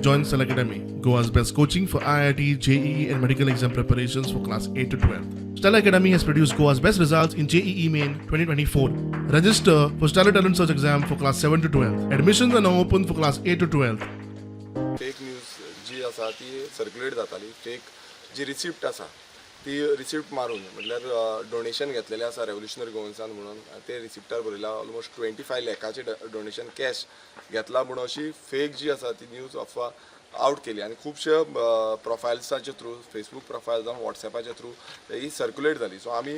Join Stellar Academy, Goa's best coaching for IIT, JEE, and medical exam preparations for class 8 to 12. Stellar Academy has produced Goa's best results in JEE Main 2024. Register for Stellar Talent Search exam for class 7 to 12. Admissions are now open for class 8 to 12. Fake news जी आसा ती circulate जाताली, fake जी receipt आसा ती receipt मारून म्हटल्यार donation घेतलेलें आसा revolutionary गोवन्सान म्हणून ते रिसिप्टार बरयला ऑलमोस्ट 25 लाखाचे डोनेशन कॅश घेतला म्हणून अशी फेक जी आसा ती न्यूज अफवा आउट केली आणि खूपशे प्रोफायल्साचे थ्रू फेसबूक प्रोफायल जावं वॉट्सॅपाच्या थ्रू ही सर्क्युलेट जाली. सो आमी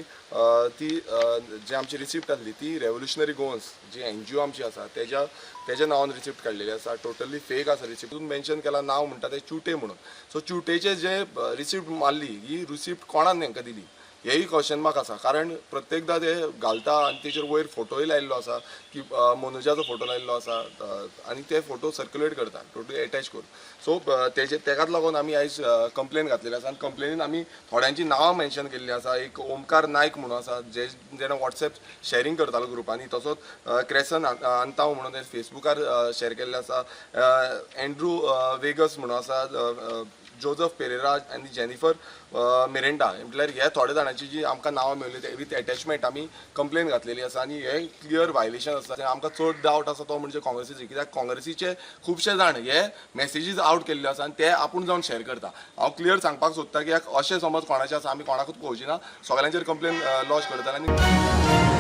ती जी आमची रिसिप्ट आसली ती रेव्होल्युशनरी गोवन्स जी NGO आमची आसा तेज्या नांवान रिसिप्ट काडलेली आसा. टोटली फेक आसा. रिसिप्टून मेन्शन केला नांव म्हणटा ते चुटे म्हणून. सो चुटेचे जे रिसिप्ट मारली ही रिसिप्ट कोणान तांकां दिली हेही क्वेश्चन मार्क आसा. कारण प्रत्येकदा ते घालता आनी तेचेर वयर फोटोय लायिल्लो आसा की मनोजाचो फोटो लायिल्लो आसा आनी ते फोटो सर्क्युलेट करता टोटली अटॅच करून. सो तेकाच लागून आमी आयज कंप्लेन घातलेली आसा आनी कंप्लेनीन आमी थोड्यांची नांवां मेन्शन केल्ली आसा. एक ओमकार नायक म्हणून आसा जेणे व्हॉट्सॅप शेअरिंग करतालो ग्रुपांनी, तसोच क्रेसन अंताव म्हणून ते फेसबुकार शेअर केल्ले आसा. एंड्रू वेगस म्हणून आसा, जोझफ पेरेरा आनी जेनिफर मिरेंडा म्हटल्यार हे थोडे जाणांची जी आमकां नांवां मेळ्ळी विथ एटॅचमेंट आमी कंप्लेन घातलेली आसा आनी हे क्लियर वायलेशन आसा. आमकां चड डावट आसा तो म्हणजे काँग्रेसीचे, कित्याक काँग्रेसीचे खुबशे जाण हे मेसेजीस आउट केल्ले आसा आनी ते आपूण जावन शेअर करता. हांव क्लियर सांगपाक सोदता की अशें समज कोणाचें आसा आमी कोणाकूच पळोवची ना, सगळ्यांचेर कंप्लेन लॉन्च करता आनी